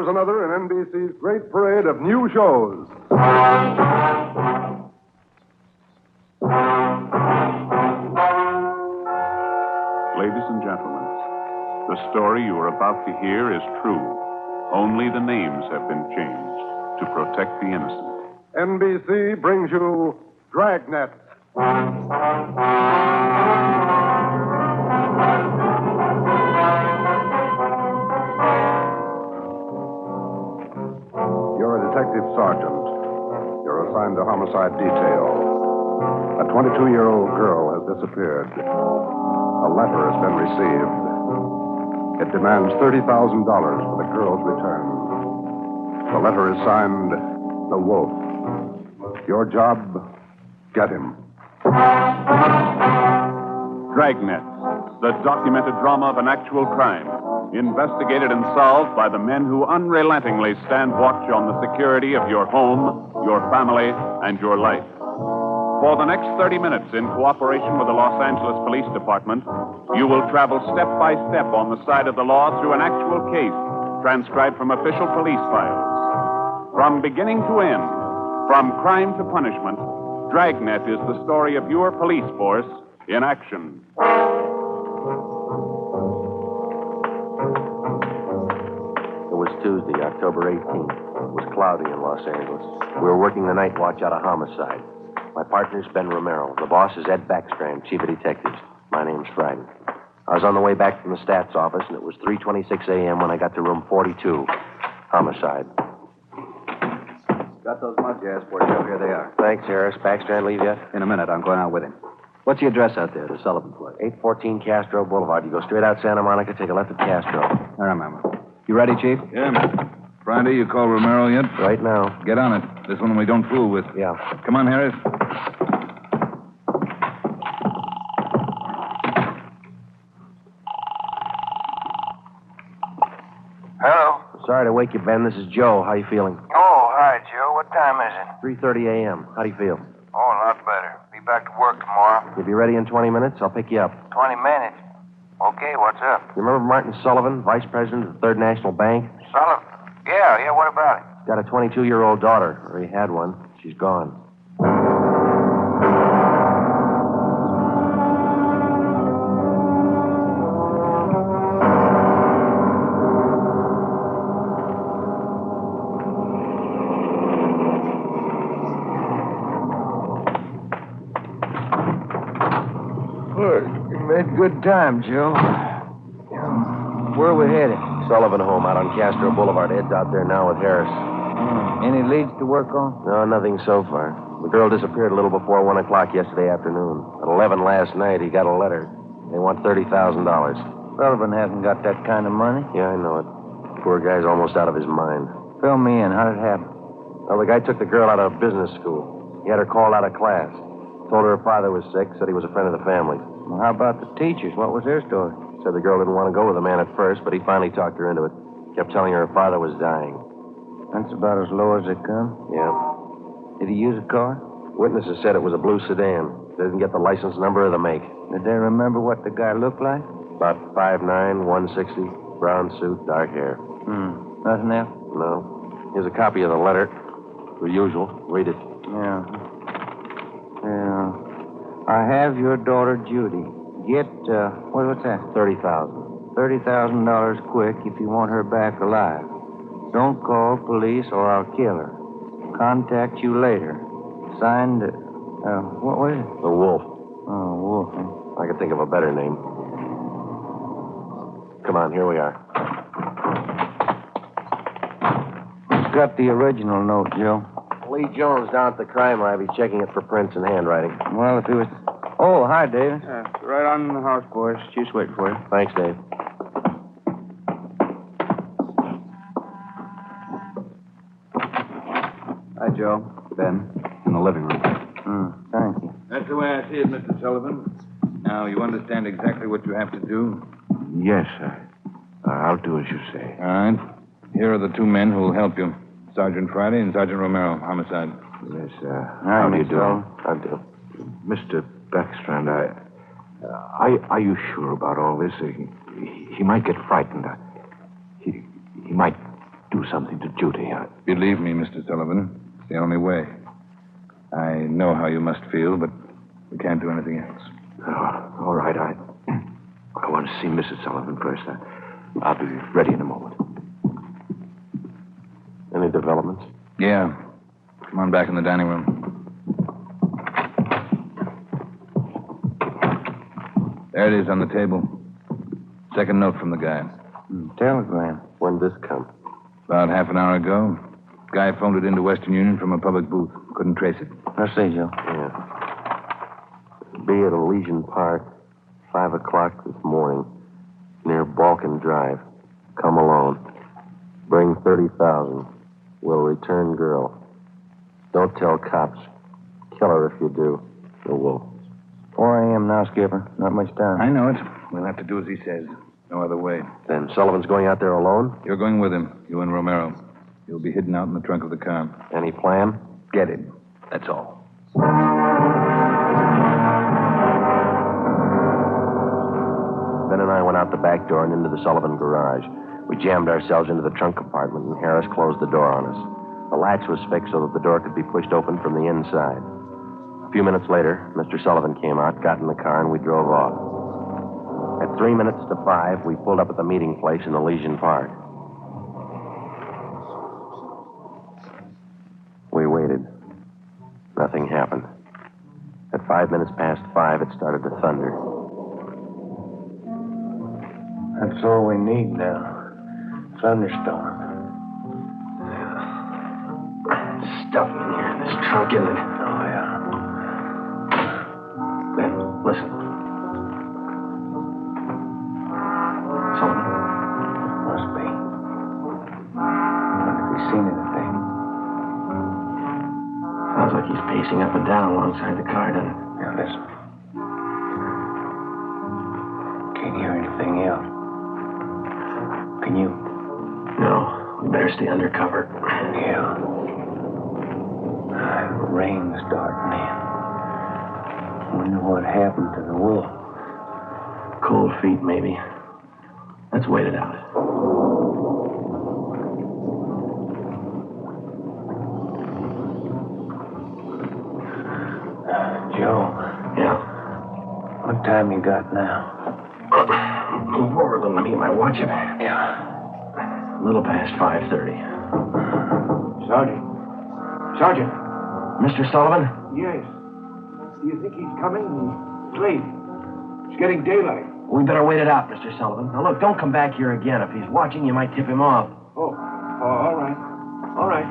here's another in NBC's great parade of new shows. Ladies and gentlemen, the story you are about to hear is true. Only the names have been changed to protect the innocent. NBC brings you Dragnet. You're a detective sergeant. You're assigned to homicide detail. A 22-year-old girl has disappeared. A letter has been received. It demands $30,000 for the girl's return. The letter is signed, The Wolf. Your job, get him. Dragnet, the documented drama of an actual crime, investigated and solved by the men who unrelentingly stand watch on the security of your home, your family, and your life. For the next 30 minutes, in cooperation with the Los Angeles Police Department, you will travel step by step on the side of the law through an actual case, transcribed from official police files. From beginning to end, from crime to punishment, Dragnet is the story of your police force in action. It was Tuesday, October 18th. It was cloudy in Los Angeles. We were working the night watch out of homicide. My partner's Ben Romero. The boss is Ed Backstrand, chief of detectives. My name's Friday. I was on the way back from the stats office, and it was 3:26 a.m. when I got to room 42. Homicide. Got those mugs you asked for, Joe. Here they are. Thanks, Harris. Backstrand leave yet? In a minute, I'm going out with him. What's the address out there, the Sullivan place? 814 Castro Boulevard. You go straight out Santa Monica, take a left at Castro. I remember. You ready, Chief? Yeah. Friday, you call Romero yet? Right now. Get on it. This one we don't fool with. Yeah. Come on, Harris. Hello? Sorry to wake you, Ben. This is Joe. How you feeling? Oh, hi, Joe. What time is it? 3:30 a.m. How do you feel? Oh, a lot better. Be back to work tomorrow. You'll be ready in 20 minutes. I'll pick you up. 20 minutes. Okay, what's up? You remember Martin Sullivan, vice president of the Third National Bank? Sullivan? Yeah, what about it? He's got a 22-year-old daughter, or he had one. She's gone. You made good time, Joe. Where are we headed? Sullivan home out on Castro Boulevard. Ed's out there now with Harris. Any leads to work on? No, nothing so far. The girl disappeared a little before 1 o'clock yesterday afternoon. At 11 last night, he got a letter. They want $30,000. Sullivan hasn't got that kind of money. Yeah, I know it. Poor guy's almost out of his mind. Fill me in. How did it happen? Well, the guy took the girl out of business school. He had her called out of class. Told her father was sick, said he was a friend of the family. Well, how about the teachers? What was their story? Said the girl didn't want to go with the man at first, but he finally talked her into it. Kept telling her father was dying. That's about as low as they come. Yeah. Did he use a car? Witnesses said it was a blue sedan. They didn't get the license number or the make. Did they remember what the guy looked like? About 5'9", 160, brown suit, dark hair. Nothing else? No. Here's a copy of the letter. The usual. Read it. Yeah. I have your daughter, Judy. Get, what's that? $30,000. $30,000 quick if you want her back alive. Don't call police or I'll kill her. Contact you later. Signed, what was it? The Wolf. Oh, Wolf. Huh? I could think of a better name. Come on, here we are. Who's got the original note, Joe? Lee Jones down at the crime lab. He's checking it for prints and handwriting. Well, if he was... Oh, hi, David. Right on the house, boys. Chief's waiting for you. Thanks, Dave. Hi, Joe. Ben. In the living room. Thank you. That's the way I see it, Mr. Sullivan. Now, you understand exactly what you have to do? Yes, sir. I'll do as you say. All right. Here are the two men who will help you. Sergeant Friday and Sergeant Romero, homicide. Yes, how do you do? I do. Mr. Backstrand, are you sure about all this? He might get frightened. He might do something to Judy. Believe me, Mr. Sullivan, it's the only way. I know how you must feel, but we can't do anything else. All right, I want to see Mrs. Sullivan first. I'll be ready in a moment. Any developments? Yeah. Come on back in the dining room. There it is on the table. Second note from the guy. Telegram. When'd this come? About half an hour ago. Guy phoned it into Western Union from a public booth. Couldn't trace it. I see, Joe. Yeah. Be at Elysian Park, 5 o'clock this morning, near Balkan Drive. Come alone. Bring 30,000. Will return girl. Don't tell cops. Kill her if you do. Or we'll. 4 a.m. now, Skipper. Not much time. I know it. We'll have to do as he says. No other way. Then Sullivan's going out there alone? You're going with him. You and Romero. You'll be hidden out in the trunk of the car. Any plan? Get him. That's all. Ben and I went out the back door and into the Sullivan garage. We jammed ourselves into the trunk compartment, and Harris closed the door on us. The latch was fixed so that the door could be pushed open from the inside. A few minutes later, Mr. Sullivan came out, got in the car, and we drove off. At 3 minutes to 5, we pulled up at the meeting place in Elysian Park. We waited. Nothing happened. At 5 minutes past 5, it started to thunder. That's all we need now. Thunderstorm. Stuff in here in this trunk, isn't it? Oh, yeah. Ben, listen. Sullivan? Must be. Wonder if he's seen anything. Sounds like he's pacing up and down alongside the car, doesn't it? Now, listen. Can't hear anything else. Can you? No, we better stay under cover. Yeah. Rain's starting in. Wonder what happened to the wolf. Cold feet, maybe. Let's wait it out. Joe. Yeah? What time you got now? Move over a little. Let me get my watch up. Yeah. A little past 5:30. Sergeant. Mr. Sullivan? Yes. Do you think he's coming? It's late. It's getting daylight. We better wait it out, Mr. Sullivan. Now, look, don't come back here again. If he's watching, you might tip him off. Oh, all right. All right.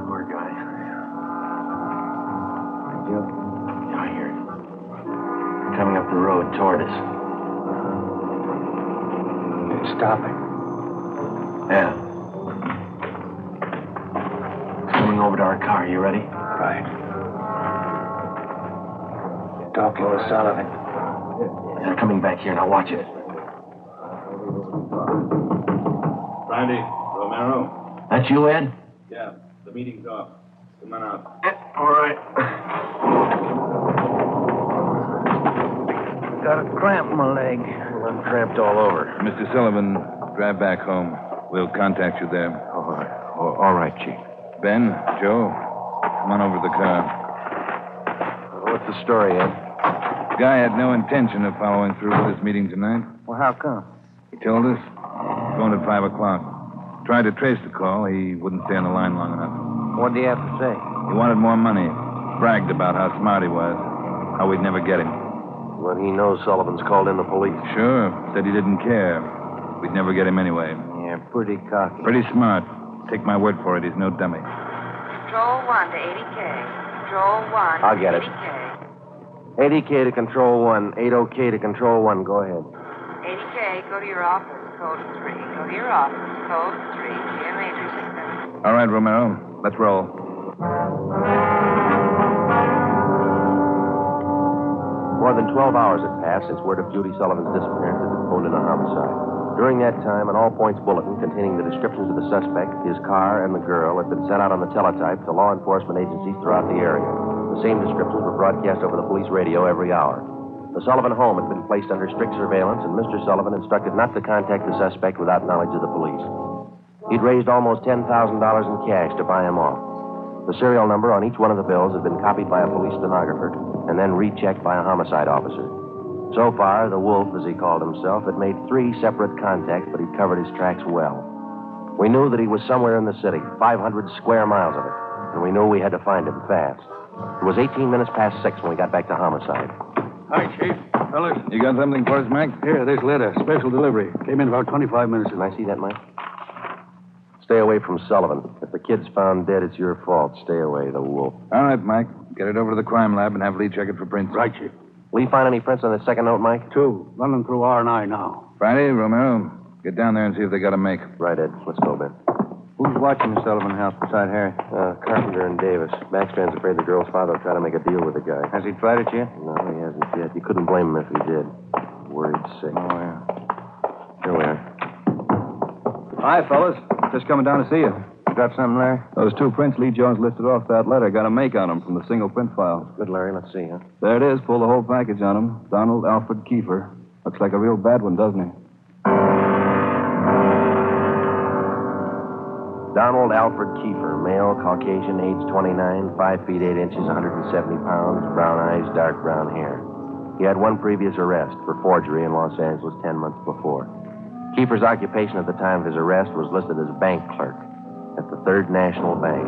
Poor guy. Joe. Yeah, I hear it. Coming up the road toward us. It's stopping. Yeah. It's coming over to our car. You ready? Right. Talking with Sullivan. They're coming back here. Now watch it. Friday, Romero. That's you, Ed? Yeah, the meeting's off. Come on out. All right. Got a cramp in my leg. Well, I'm cramped all over. Mr. Sullivan, drive back home. We'll contact you there. All right, Chief. Ben, Joe, come on over to the car. What's the story, Ed? Guy had no intention of following through with this meeting tonight. Well, how come? He told us. Phoned at 5 o'clock. Tried to trace the call. He wouldn't stay on the line long enough. What do you have to say? He wanted more money. Bragged about how smart he was. How we'd never get him. Well, he knows Sullivan's called in the police. Sure. Said he didn't care. We'd never get him anyway. Yeah, pretty cocky. Pretty smart. Take my word for it. He's no dummy. Control 1 to 80K. Control 1 I'll get it. 80K. 80K to Control 1. 80K to Control 1. Go ahead. 80K, go to your office. Code 3. Go to your office. Code 3. GMA 367. All right, Romero. Let's roll. More than 12 hours had passed since word of Judy Sullivan's disappearance had been phoned in a homicide. During that time, an all-points bulletin containing the descriptions of the suspect, his car, and the girl had been sent out on the teletype to law enforcement agencies throughout the area. The same descriptions were broadcast over the police radio every hour. The Sullivan home had been placed under strict surveillance, and Mr. Sullivan instructed not to contact the suspect without knowledge of the police. He'd raised almost $10,000 in cash to buy him off. The serial number on each one of the bills had been copied by a police stenographer and then rechecked by a homicide officer. So far, the Wolf, as he called himself, had made 3 separate contacts, but he'd covered his tracks well. We knew that he was somewhere in the city, 500 square miles of it, and we knew we had to find him fast. It was 18 minutes past 6 when we got back to homicide. Hi, Chief. Fellas. You got something for us, Mac? Here, this letter. Special delivery. Came in about 25 minutes Can ago. I see that, Mike? Stay away from Sullivan. If the kid's found dead, it's your fault. Stay away, the Wolf. All right, Mike. Get it over to the crime lab and have Lee check it for prints. Right, Chief. Will you find any prints on the second note, Mike? 2. Running through R&I now. Friday, Romero, get down there and see if they got a make. Right, Ed. Let's go, Ben. Who's watching the Sullivan house beside Harry? Carpenter and Davis. Backstrand's afraid the girl's father will try to make a deal with the guy. Has he tried it yet? No, he hasn't yet. You couldn't blame him if he did. Worried sick. Oh, yeah. Here we are. Hi, fellas. Just coming down to see you. Got something, Larry? Those 2 prints Lee Jones listed off that letter got a make on them from the single print file. Good, Larry. Let's see, huh? There it is. Pull the whole package on him. Donald Alfred Kiefer. Looks like a real bad one, doesn't he? Donald Alfred Kiefer, male, Caucasian, age 29, 5 feet 8 inches, 170 pounds, brown eyes, dark brown hair. He had 1 previous arrest for forgery in Los Angeles 10 months before. Kiefer's occupation at the time of his arrest was listed as bank clerk at the Third National Bank.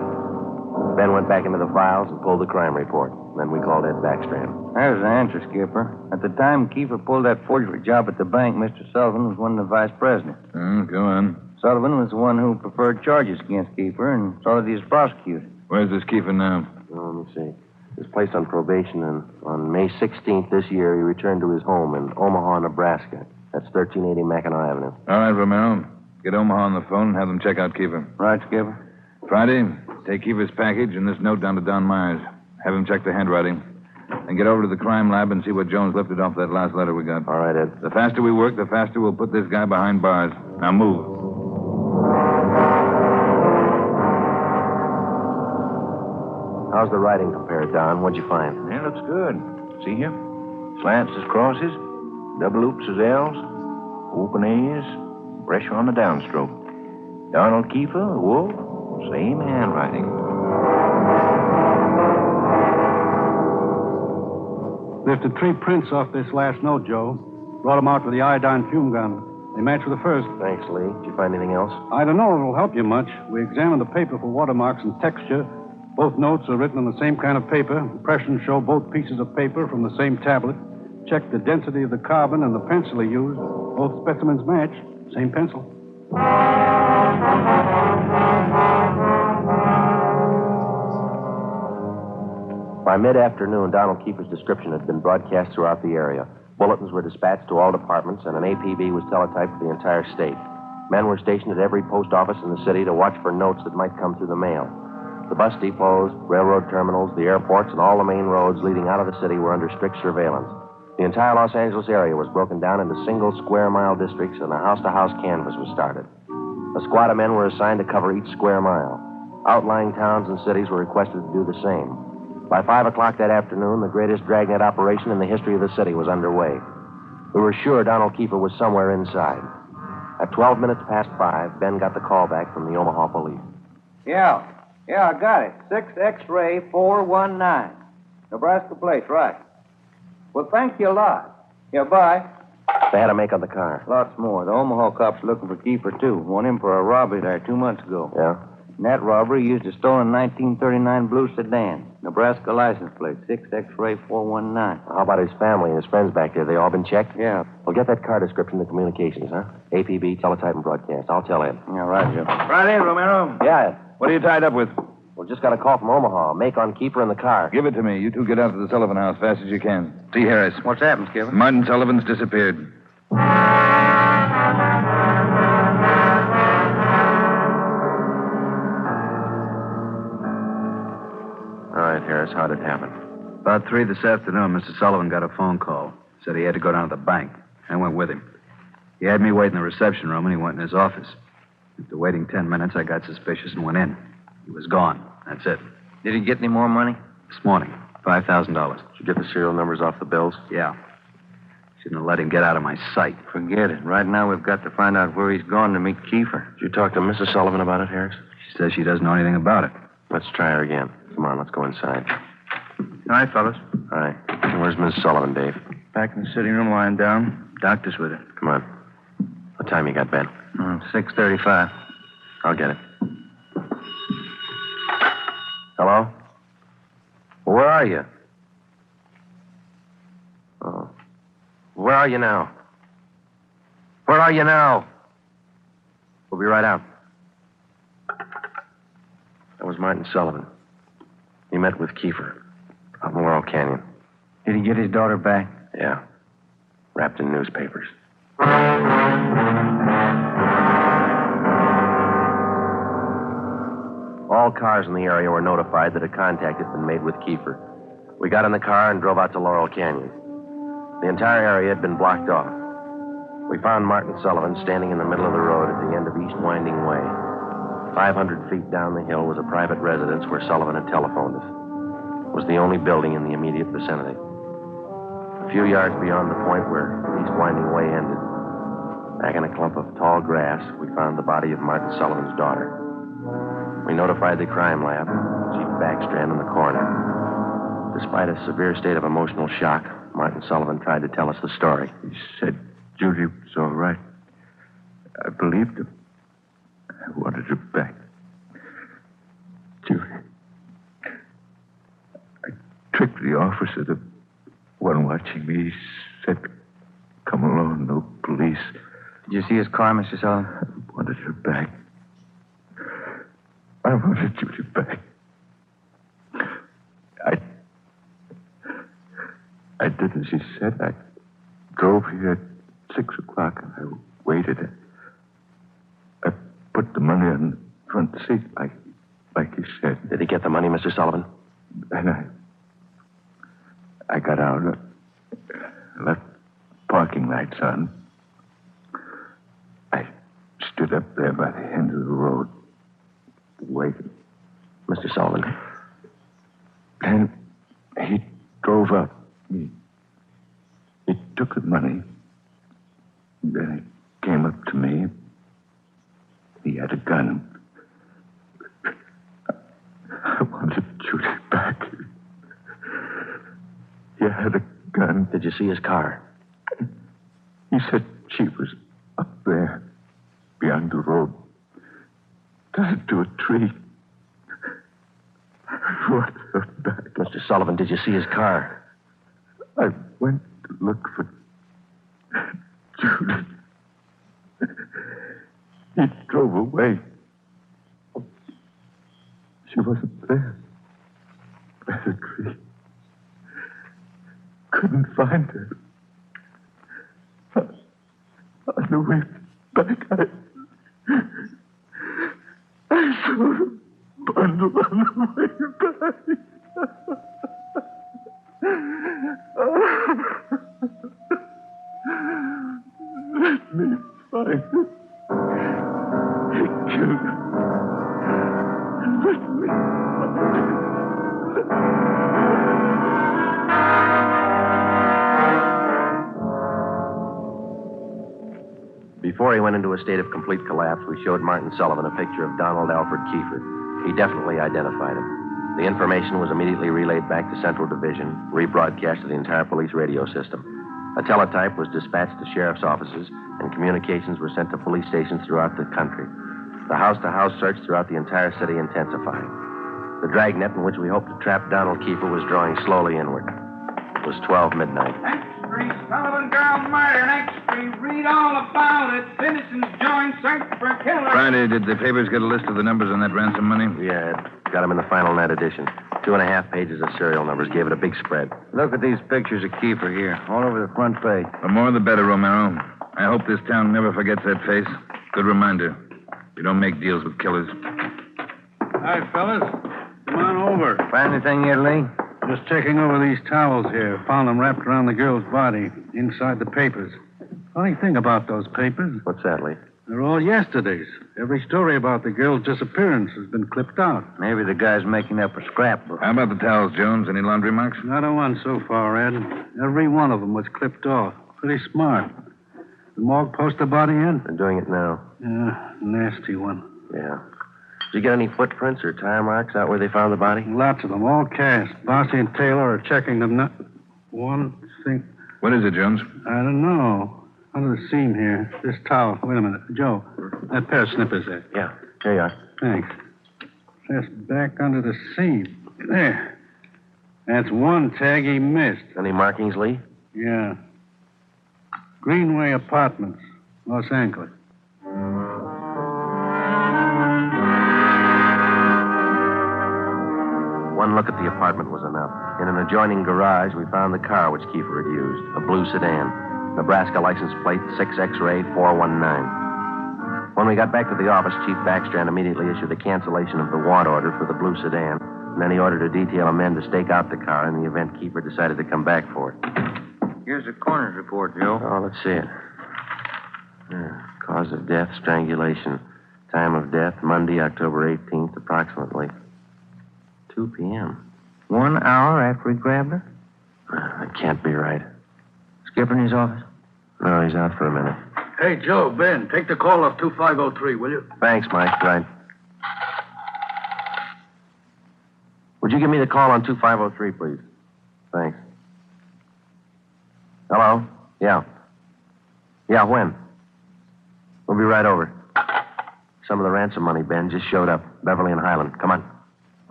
Ben went back into the files and pulled the crime report. Then we called Ed Backstrand. There's the answer, Skipper. At the time Kiefer pulled that forgery job at the bank, Mr. Sullivan was one of the vice presidents. Go on. Sullivan was the one who preferred charges against Kiefer and saw that he was prosecuted. Where's this Kiefer now? Let me see. He was placed on probation, and on May 16th this year, he returned to his home in Omaha, Nebraska. That's 1380 Mackinac Avenue. All right, Romero. Get Omaha on the phone and have them check out Kiefer. Right, Skipper? Friday, take Kiefer's package and this note down to Don Myers. Have him check the handwriting. And get over to the crime lab and see what Jones lifted off that last letter we got. All right, Ed. The faster we work, the faster we'll put this guy behind bars. Now move. How's the writing compared, Don? What'd you find? Yeah, looks good. See here? Slants as crosses, double oops as L's, open A's, pressure on the downstroke. Donald Kiefer, Wolf, same handwriting. Lifted 3 prints off this last note, Joe. Brought them out with the iodine fume gun. They match with the first. Thanks, Lee. Did you find anything else? I don't know if it'll help you much. We examined the paper for watermarks and texture. Both notes are written on the same kind of paper. Impressions show both pieces of paper from the same tablet. Checked the density of the carbon and the pencil he used. Both specimens match. Same pencil. By mid-afternoon, Donald Kiefer's description had been broadcast throughout the area. Bulletins were dispatched to all departments, and an APB was teletyped for the entire state. Men were stationed at every post office in the city to watch for notes that might come through the mail. The bus depots, railroad terminals, the airports, and all the main roads leading out of the city were under strict surveillance. The entire Los Angeles area was broken down into single square-mile districts, and a house-to-house canvass was started. A squad of men were assigned to cover each square mile. Outlying towns and cities were requested to do the same. By 5 o'clock that afternoon, the greatest Dragnet operation in the history of the city was underway. We were sure Donald Kiefer was somewhere inside. At 12 minutes past 5, Ben got the call back from the Omaha police. Yeah, I got it. 6 X-ray 419. Nebraska place, right. Well, thank you a lot. Yeah, bye. They had a make on the car. Lots more. The Omaha cops are looking for Kiefer, too. Want him for a robbery there 2 months ago. Yeah? In that robbery, used a stolen 1939 blue sedan. Nebraska license plate, 6 X-ray 419. How about his family and his friends back there? They all been checked? Yeah. Well, get that car description to communications, huh? APB, teletype, and broadcast. I'll tell Ed. Yeah, right, Joe. Friday, Romero. Yeah, Ed. What are you tied up with? We just got a call from Omaha. Make on Kiefer in the car. Give it to me. You two get out to the Sullivan house fast as you can. See Harris. What's happened, Skipper? Martin Sullivan's disappeared. All right, Harris, how'd it happen? About 3 this afternoon, Mr. Sullivan got a phone call. Said he had to go down to the bank. I went with him. He had me wait in the reception room, and he went in his office. After waiting 10 minutes, I got suspicious and went in. He was gone. That's it. Did he get any more money? This morning, $5,000. Did you get the serial numbers off the bills? Yeah. Shouldn't have let him get out of my sight. Forget it. Right now, we've got to find out where he's gone to meet Kiefer. Did you talk to Mrs. Sullivan about it, Harris? She says she doesn't know anything about it. Let's try her again. Come on, let's go inside. All right, fellas. All right. Where's Mrs. Sullivan, Dave? Back in the sitting room, lying down. Doctor's with her. Come on. What time you got, Ben? 6:35. I'll get it. Hello? Well, where are you? Oh. Where are you now? Where are you now? We'll be right out. That was Martin Sullivan. He met with Kiefer up Laurel Canyon. Did he get his daughter back? Yeah. Wrapped in newspapers. All cars in the area were notified that a contact had been made with Kiefer. We got in the car and drove out to Laurel Canyon. The entire area had been blocked off. We found Martin Sullivan standing in the middle of the road at the end of East Winding Way. 500 feet down the hill was a private residence where Sullivan had telephoned us. It was the only building in the immediate vicinity. A few yards beyond the point where East Winding Way ended, back in a clump of tall grass, we found the body of Martin Sullivan's daughter. We notified the crime lab, Chief Backstrand in the coroner. Despite a severe state of emotional shock, Martin Sullivan tried to tell us the story. He said Judy was all right. I believed him. I wanted her back. Judy. I tricked the officer, the one watching me. He said, come along, no police. Did you see his car, Mr. Sullivan? I wanted her back. I wanted Judy back. I did as he said. I drove here at 6 o'clock and I waited. I put the money on the front seat like he said. Did he get the money, Mr. Sullivan? And I got out, left parking lights on. I stood up there by the end of the road, waiting. Mr. Sullivan. And he drove up. He took the money. Then he came up to me. He had a gun. I wanted Judy back. He had a gun. Did you see his car? He said she was up there, beyond the road, tied to a tree. I wanted her back. Mr. Sullivan, did you see his car? I went to look for Judy. He drove away. She wasn't there. By the tree. Couldn't find her. On the way back, I saw her bundle on the way back. Let me find her. He killed her. Let me find her. Before he went into a state of complete collapse, we showed Martin Sullivan a picture of Donald Alfred Kiefer. He definitely identified him. The information was immediately relayed back to Central Division, rebroadcast to the entire police radio system. A teletype was dispatched to sheriff's offices, and communications were sent to police stations throughout the country. The house-to-house search throughout the entire city intensified. The dragnet in which we hoped to trap Donald Kiefer was drawing slowly inward. It was 12 midnight. Next Street, Sullivan girl murder. Next Street, read all about it. Citizens join search for killer. Friday, did the papers get a list of the numbers on that ransom money? Yeah, got them in the final net edition. 2.5 pages of serial numbers. Gave it a big spread. Look at these pictures of Kiefer here, all over the front page. The more the better, Romero. I hope this town never forgets that face. Good reminder. You don't make deals with killers. Hi, fellas. Come on over. Find anything yet, Lee? Just checking over these towels here. Found them wrapped around the girl's body, inside the papers. Funny thing about those papers, What's that, Lee? they're all yesterday's. Every story about the girl's disappearance has been clipped out. Maybe the guy's making up a scrapbook. How about the towels, Jones? Any laundry marks? Not a one so far, Ed. Every one of them was clipped off. Pretty smart. The morgue post the body in? They're doing it now. Yeah, nasty one. Yeah. Did you get any footprints or tire marks out where they found the body? Lots of them, all cast. Bossy and Taylor are checking them. One thing. What is it, Jones? I don't know. Under the seam here. This towel. Wait a minute. Joe, that pair of snippers there. Yeah. Here you are. Thanks. Just back under the seam. There. That's one tag he missed. Any markings, Lee? Yeah. Greenway Apartments, Los Angeles. One look at the apartment was enough. In an adjoining garage, we found the car which Kiefer had used, a blue sedan. Nebraska license plate 6X-ray 419. When we got back to the office, Chief Backstrand immediately issued a cancellation of the want order for the blue sedan, and then he ordered a detail of men to stake out the car in the event Kiefer decided to come back for it. Here's the coroner's report, Joe. Oh, let's see it. Cause of death, strangulation. Time of death, Monday, October 18th, approximately 2 p.m. 1 hour after he grabbed her? That can't be right. Skipper in his office? No, he's out for a minute. Hey, Joe, Ben, take the call off 2503, will you? Thanks, Mike. Right. Would you give me the call on 2503, please? Thanks. Hello? Yeah. Yeah, when? We'll be right over. Some of the ransom money, Ben, just showed up. Beverly and Highland. Come on.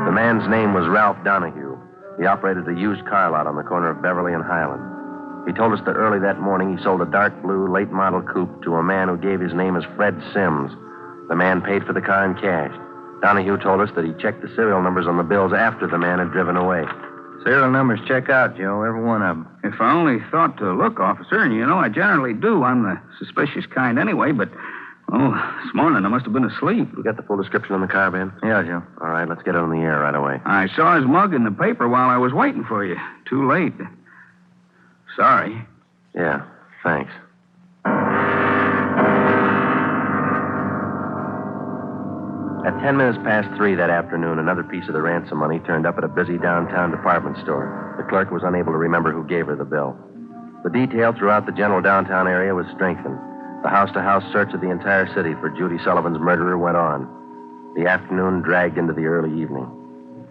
The man's name was Ralph Donahue. He operated a used car lot on the corner of Beverly and Highland. He told us that early that morning he sold a dark blue late model coupe to a man who gave his name as Fred Sims. The man paid for the car in cash. Donahue told us that he checked the serial numbers on the bills after the man had driven away. Serial numbers check out, Joe, every one of them. If I only thought to look, officer, and you know I generally do. I'm the suspicious kind anyway, but, this morning I must have been asleep. You got the full description on the car, Ben? Yeah, Joe. All right, let's get it on the air right away. I saw his mug in the paper while I was waiting for you. Too late. Sorry. Yeah, thanks. At 10 minutes past 3 that afternoon, another piece of the ransom money turned up at a busy downtown department store. The clerk was unable to remember who gave her the bill. The detail throughout the general downtown area was strengthened. The house-to-house search of the entire city for Judy Sullivan's murderer went on. The afternoon dragged into the early evening.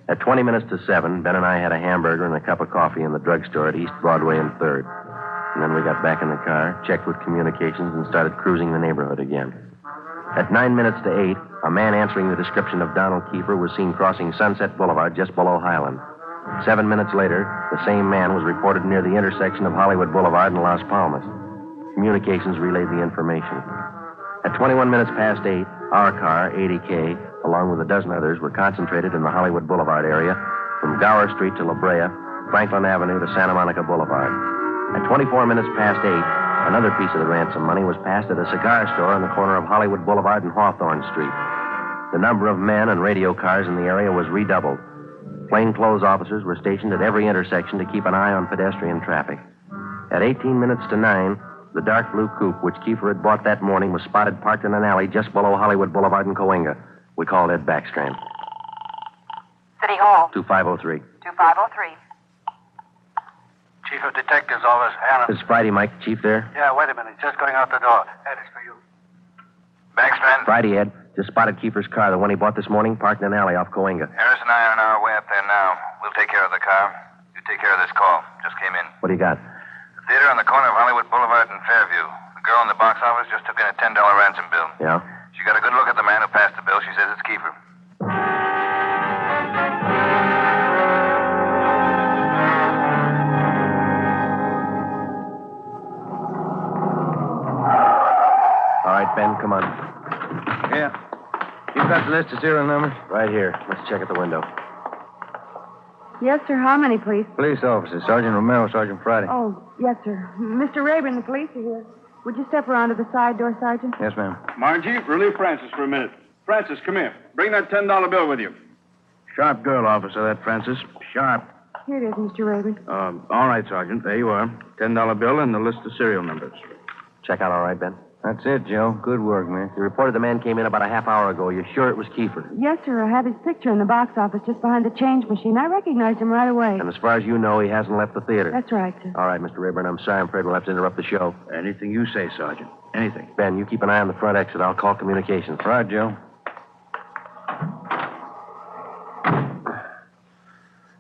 At 20 minutes to 7, Ben and I had a hamburger and a cup of coffee in the drugstore at East Broadway and 3rd. And then we got back in the car, checked with communications, and started cruising the neighborhood again. At 9 minutes to 8, a man answering the description of Donald Kiefer was seen crossing Sunset Boulevard just below Highland. 7 minutes later, the same man was reported near the intersection of Hollywood Boulevard and Las Palmas. Communications relayed the information. At 21 minutes past 8, our car, 80K, along with a dozen others, were concentrated in the Hollywood Boulevard area from Gower Street to La Brea, Franklin Avenue to Santa Monica Boulevard. At 24 minutes past 8, another piece of the ransom money was passed at a cigar store on the corner of Hollywood Boulevard and Hawthorne Street. The number of men and radio cars in the area was redoubled. Plainclothes officers were stationed at every intersection to keep an eye on pedestrian traffic. At 18 minutes to 9, the dark blue coupe, which Kiefer had bought that morning, was spotted parked in an alley just below Hollywood Boulevard and Cahuenga. We called Ed Backstrand. City Hall. 2503. 2503. Chief of Detectives Office, Allen. This is Friday, Mike. Chief there? Yeah, wait a minute. Just going out the door. Ed, it's for you. Backstrand? Friday, Ed. Just spotted Kiefer's car, the one he bought this morning, parked in an alley off Cahuenga. Harris and I are on our way up there now. We'll take care of the car. You take care of this call. Just came in. What do you got? The theater on the corner of Hollywood Boulevard and Fairview. The girl in the box office just took in a $10 ransom bill. Yeah? She got a good look at the man who passed the bill. She says it's Kiefer. All right, Ben, come on. Yeah. You got the list of serial numbers? Right here. Let's check at the window. Yes, sir. How many, please? Police officers. Sergeant Romero, Sergeant Friday. Oh, yes, sir. Mr. Rayburn, the police are here. Would you step around to the side door, Sergeant? Yes, ma'am. Margie, relieve Francis for a minute. Francis, come here. Bring that $10 bill with you. Sharp girl, officer, that Francis. Sharp. Here it is, Mr. Rayburn. All right, Sergeant. There you are. $10 bill and the list of serial numbers. Check out all right, Ben? That's it, Joe. Good work, man. You reported the man came in about a half hour ago. You're sure it was Kiefer? Yes, sir. I have his picture in the box office just behind the change machine. I recognized him right away. And as far as you know, he hasn't left the theater. That's right, sir. All right, Mr. Rayburn, I'm sorry. I'm afraid we'll have to interrupt the show. Anything you say, Sergeant. Anything. Ben, you keep an eye on the front exit. I'll call communications. Right, Joe.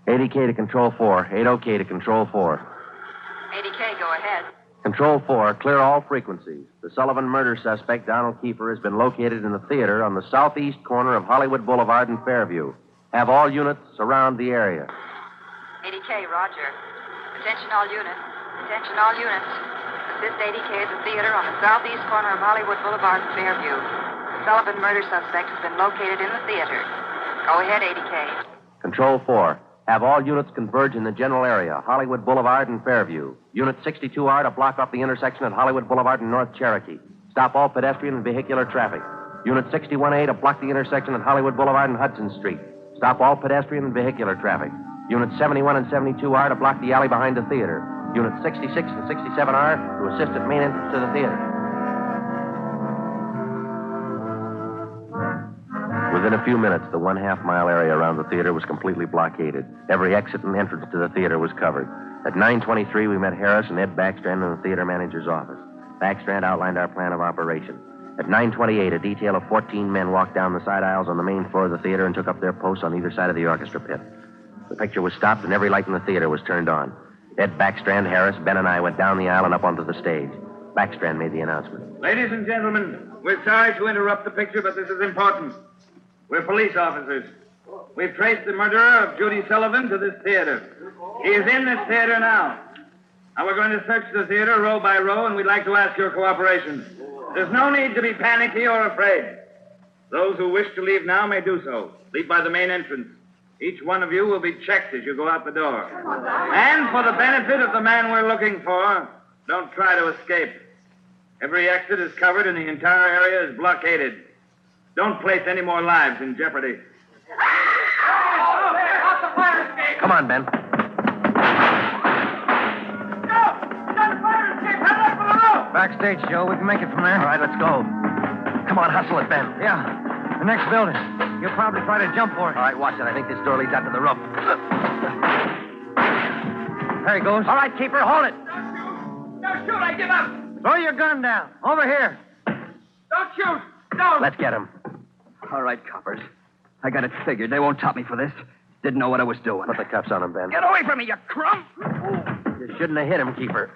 80K to Control 4. 80K to Control 4. 80K, go ahead. Control 4, clear all frequencies. The Sullivan murder suspect, Donald Kiefer, has been located in the theater on the southeast corner of Hollywood Boulevard and Fairview. Have all units surround the area. 80K, roger. Attention all units. Attention all units. Assist 80K at the theater on the southeast corner of Hollywood Boulevard and Fairview. The Sullivan murder suspect has been located in the theater. Go ahead, 80K. Control 4, have all units converge in the general area, Hollywood Boulevard and Fairview. Unit 62R to block off the intersection at Hollywood Boulevard and North Cherokee. Stop all pedestrian and vehicular traffic. Unit 61A to block the intersection at Hollywood Boulevard and Hudson Street. Stop all pedestrian and vehicular traffic. Unit 71 and 72R to block the alley behind the theater. Unit 66 and 67R to assist at main entrance to the theater. Within a few minutes, the 1/2 mile area around the theater was completely blockaded. Every exit and entrance to the theater was covered. At 9:23, we met Harris and Ed Backstrand in the theater manager's office. Backstrand outlined our plan of operation. At 9:28, a detail of 14 men walked down the side aisles on the main floor of the theater and took up their posts on either side of the orchestra pit. The picture was stopped and every light in the theater was turned on. Ed Backstrand, Harris, Ben, and I went down the aisle and up onto the stage. Backstrand made the announcement. Ladies and gentlemen, we're sorry to interrupt the picture, but this is important. We're police officers. We've traced the murderer of Judy Sullivan to this theater. He is in this theater now. Now we're going to search the theater row by row, and we'd like to ask your cooperation. There's no need to be panicky or afraid. Those who wish to leave now may do so. Leave by the main entrance. Each one of you will be checked as you go out the door. And for the benefit of the man we're looking for, don't try to escape. Every exit is covered and the entire area is blockaded. Don't place any more lives in jeopardy. Come on, Ben. Backstage, Joe. We can make it from there. All right, let's go. Come on, hustle it, Ben. Yeah. The next building. You'll probably try to jump for it. All right, watch it. I think this door leads out to the roof. There he goes. All right, Keeper, hold it. Don't shoot, I give up. Throw your gun down. Over here. Don't shoot. Don't. Let's get him. All right, coppers. I got it figured. They won't top me for this. Didn't know what I was doing. Put the cuffs on him, Ben. Get away from me, you crump! You shouldn't have hit him, Keeper.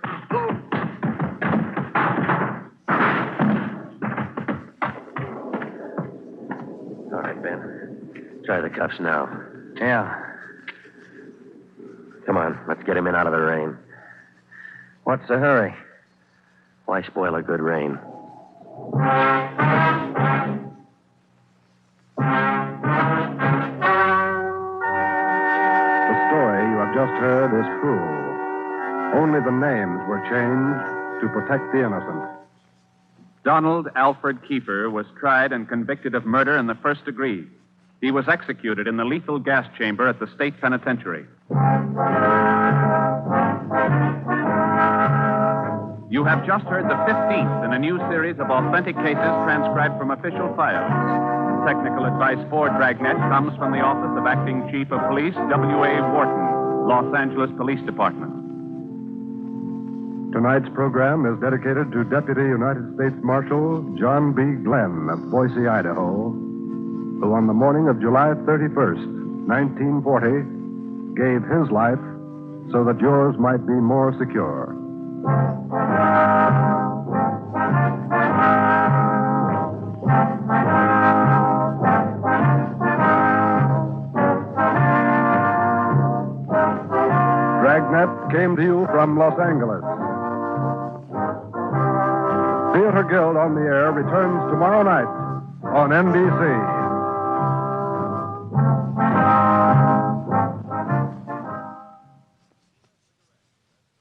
All right, Ben. Try the cuffs now. Yeah. Come on, let's get him in out of the rain. What's the hurry? Why spoil a good rain? The story you have just heard is true. Only the names were changed to protect the innocent. Donald Alfred Kiefer was tried and convicted of murder in the first degree. He was executed in the lethal gas chamber at the state penitentiary. You have just heard the 15th in a new series of authentic cases transcribed from official files. Technical advice for Dragnet comes from the Office of Acting Chief of Police, W.A. Wharton, Los Angeles Police Department. Tonight's program is dedicated to Deputy United States Marshal John B. Glenn of Boise, Idaho, who on the morning of July 31st, 1940, gave his life so that yours might be more secure. Dragnet came to you from Los Angeles. Theater Guild on the Air returns tomorrow night on NBC.